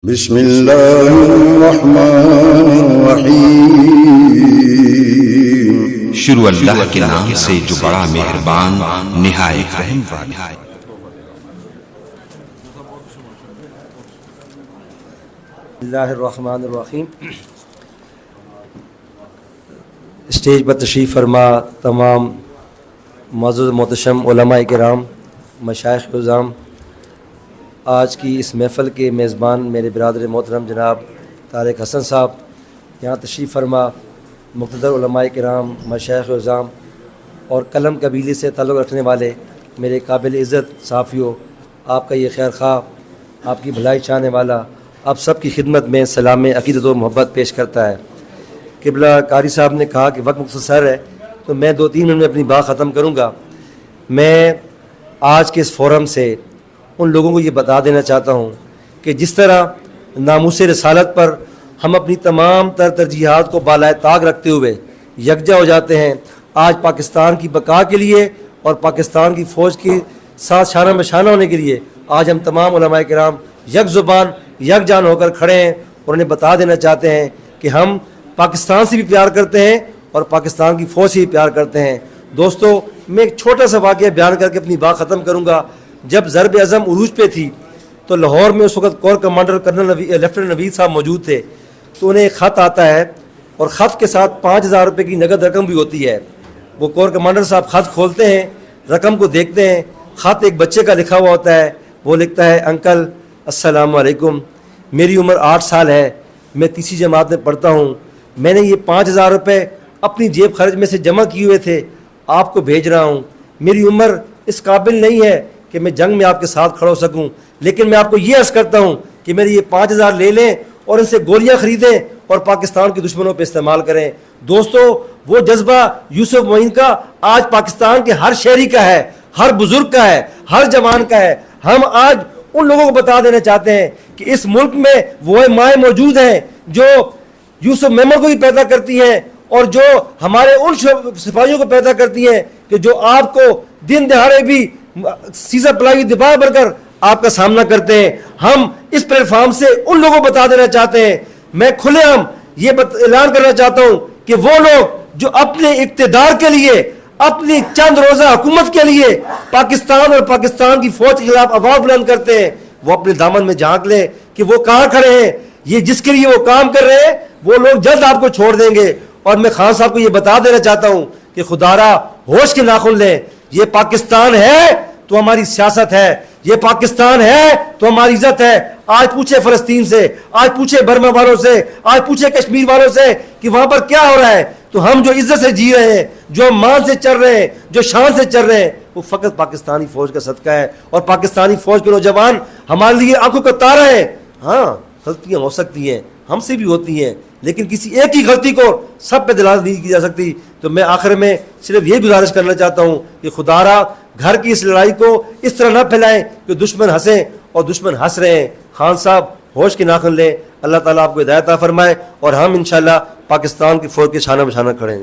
بسم اللہ الرحمن الرحیم۔ شروع اللہ کے نام سے جو بڑا مہربان نہایت رحم والا۔ بسم اللہ الرحمن الرحیم۔ اسٹیج پر تشریف فرما تمام معزز محتشم علماء کرام، مشائخ عظام، آج کی اس محفل کے میزبان میرے برادر محترم جناب طارق حسن صاحب، یہاں تشریف فرما مقتدر علماء کرام، مشائخ عظام اور قلم قبیلے سے تعلق رکھنے والے میرے قابل عزت صحافیوں، آپ کا یہ خیر خواہ، آپ کی بھلائی چاہنے والا، آپ سب کی خدمت میں سلام عقیدت و محبت پیش کرتا ہے۔ قبلہ قاری صاحب نے کہا کہ وقت مختصر ہے تو میں 2-3 منٹ میں اپنی بات ختم کروں گا۔ میں آج کے اس فورم سے ان لوگوں کو یہ بتا دینا چاہتا ہوں کہ جس طرح ناموس رسالت پر ہم اپنی تمام ترجیحات کو بالائے طاق رکھتے ہوئے یکجا ہو جاتے ہیں، آج پاکستان کی بقا کے لیے اور پاکستان کی فوج کے ساتھ شانہ بشانہ ہونے کے لیے آج ہم تمام علماء کرام یک زبان یک جان ہو کر کھڑے ہیں اور انہیں بتا دینا چاہتے ہیں کہ ہم پاکستان سے بھی پیار کرتے ہیں اور پاکستان کی فوج سے بھی پیار کرتے ہیں۔ دوستو، میں ایک چھوٹا سا واقعہ بیان کر کے اپنی بات ختم کروں گا۔ جب ضرب اعظم عروج پہ تھی تو لاہور میں اس وقت کور کمانڈر لیفٹیننٹ نوید صاحب موجود تھے، تو انہیں ایک خط آتا ہے اور خط کے ساتھ 5000 روپے کی نقد رقم بھی ہوتی ہے۔ وہ کور کمانڈر صاحب خط کھولتے ہیں، رقم کو دیکھتے ہیں، خط ایک بچے کا لکھا ہوا ہوتا ہے۔ وہ لکھتا ہے، انکل السلام علیکم، میری عمر 8 سال ہے، میں 3ری جماعت میں پڑھتا ہوں، میں نے یہ 5000 روپے اپنی جیب خرچ میں سے جمع کیے ہوئے تھے، آپ کو بھیج رہا ہوں۔ میری عمر اس قابل نہیں ہے کہ میں جنگ میں آپ کے ساتھ کھڑا ہو سکوں، لیکن میں آپ کو یہ عرض کرتا ہوں کہ میرے یہ 5000 لے لیں اور ان سے گولیاں خریدیں اور پاکستان کے دشمنوں پہ استعمال کریں۔ دوستو، وہ جذبہ یوسف معین کا آج پاکستان کے ہر شہری کا ہے، ہر بزرگ کا ہے، ہر جوان کا ہے۔ ہم آج ان لوگوں کو بتا دینا چاہتے ہیں کہ اس ملک میں وہ مائیں موجود ہیں جو یوسف میمن کو بھی پیدا کرتی ہیں اور جو ہمارے ان سپاہیوں کو پیدا کرتی ہیں کہ جو آپ کو دن دہاڑے بھی سیزا پلائی دبا بھر کر آپ کا سامنا کرتے ہیں۔ ہم اس پلیٹ فارم سے ان لوگوں کو بتا دینا چاہتے ہیں، میں کھلے عام یہ اعلان کرنا چاہتا ہوں کہ وہ لوگ جو اپنے اقتدار کے لیے، اپنی چند روزہ حکومت کے لیے پاکستان اور پاکستان کی فوج کے خلاف آواز بلند کرتے ہیں، وہ اپنے دامن میں جھانک لیں کہ وہ کہاں کھڑے ہیں۔ یہ جس کے لیے وہ کام کر رہے ہیں وہ لوگ جلد آپ کو چھوڑ دیں گے۔ اور میں خان صاحب کو یہ بتا دینا چاہتا ہوں کہ خدارا ہوش کے ناخن لیں، یہ پاکستان ہے تو ہماری سیاست ہے، یہ پاکستان ہے تو ہماری عزت ہے۔ آج پوچھے فلسطین سے، آج پوچھے برما والوں سے، آج پوچھے کشمیر والوں سے کہ وہاں پر کیا ہو رہا ہے، تو ہم جو عزت سے جی رہے ہیں، جو مان سے چل رہے ہیں، جو شان سے چل رہے ہیں، وہ فقط پاکستانی فوج کا صدقہ ہے۔ اور پاکستانی فوج کے نوجوان ہمارے لیے آنکھوں کا تارا ہے۔ ہاں، غلطیاں ہو سکتی ہیں، ہم سے بھی ہوتی ہیں، لیکن کسی ایک ہی غلطی کو سب پہ دلالت نہیں کی جا سکتی۔ تو میں آخر میں صرف یہ گزارش کرنا چاہتا ہوں کہ خدارا گھر کی اس لڑائی کو اس طرح نہ پھیلائیں کہ دشمن ہنسیں، اور دشمن ہنس رہے ہیں۔ خان صاحب ہوش کے ناخن لیں، اللہ تعالیٰ آپ کو ہدایت عطا فرمائے اور ہم انشاءاللہ پاکستان کی فوج کے شانہ بشانہ کھڑے ہیں۔